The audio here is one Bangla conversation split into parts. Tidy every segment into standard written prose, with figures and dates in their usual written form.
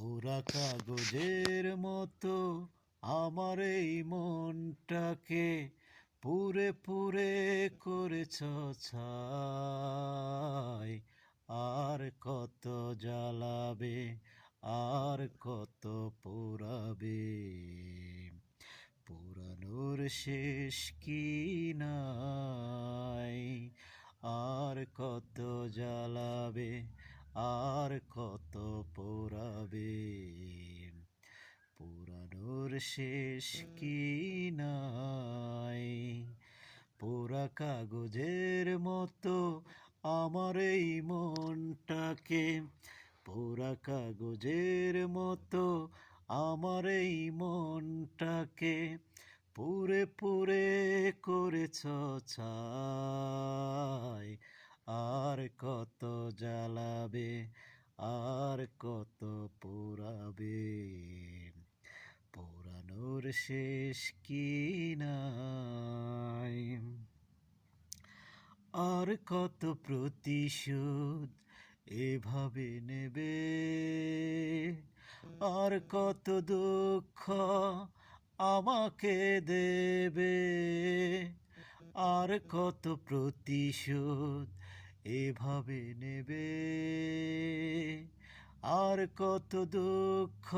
পোড়া কাগজের মতো আমার এই মনটাকে পুরে পুরে করেছ ছাই। আর কত জ্বালাবে, আর কত পোড়াবে, পোড়ানোর শেষ কি নাই। আর কত জ্বালাবে, আর কত পোড়াবে, পোড়ানোর শেষ কি নাই। পোড়া কাগজের মতো আমার এই মনটাকে, পোড়া কাগজের মতো আমার এই মনটাকে পুরে পুরে করেছ ছাই। আর কত জ্বালাবে, আর কত পোড়াবে, পোড়ানোর শেষ কি নাই। আর কত প্রতিশোধ এভাবে নেবে, আর কত দুঃখ আমাকে দেবে, আর কত প্রতিশোধ এভাবে নেবে, আর কত দুঃখ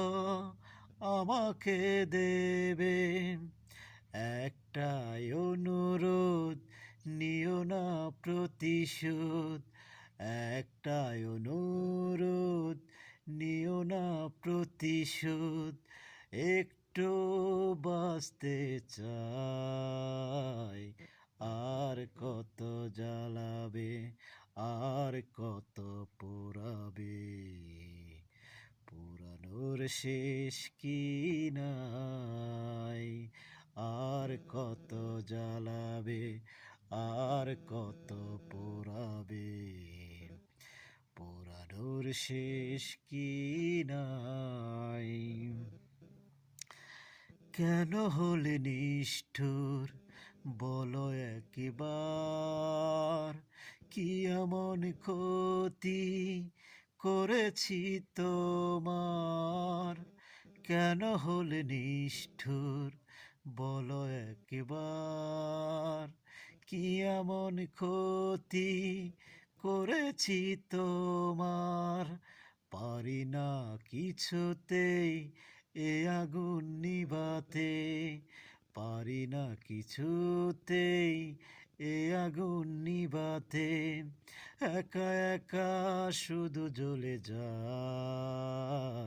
আমাকে দেবে। একটাই অনুরোধ, নিও না প্রতিশোধ। একটাই অনুরোধ, নিও না প্রতিশোধ। একটু বাঁচতে চাই। আর কত জ্বালাবে, আর কত পোড়াবে, পোড়ানোর শেষ কি নাই। আর কত জ্বালাবে, আর কত পোড়াবে, পোড়ানোর শেষ কি নাই। কেন হলে নিষ্ঠুর বলো একবার, কি এমন ক্ষতি করেছি তোমার। কেন হলে নিষ্ঠুর বলো একবার, কি এমন ক্ষতি করেছি তোমার। পারি না কিছুতেই এ আগুন নিভাতে, পারি না কিছুতেই এ আগুন নিভাতে। একা একা শুধু জ্বলে যায়।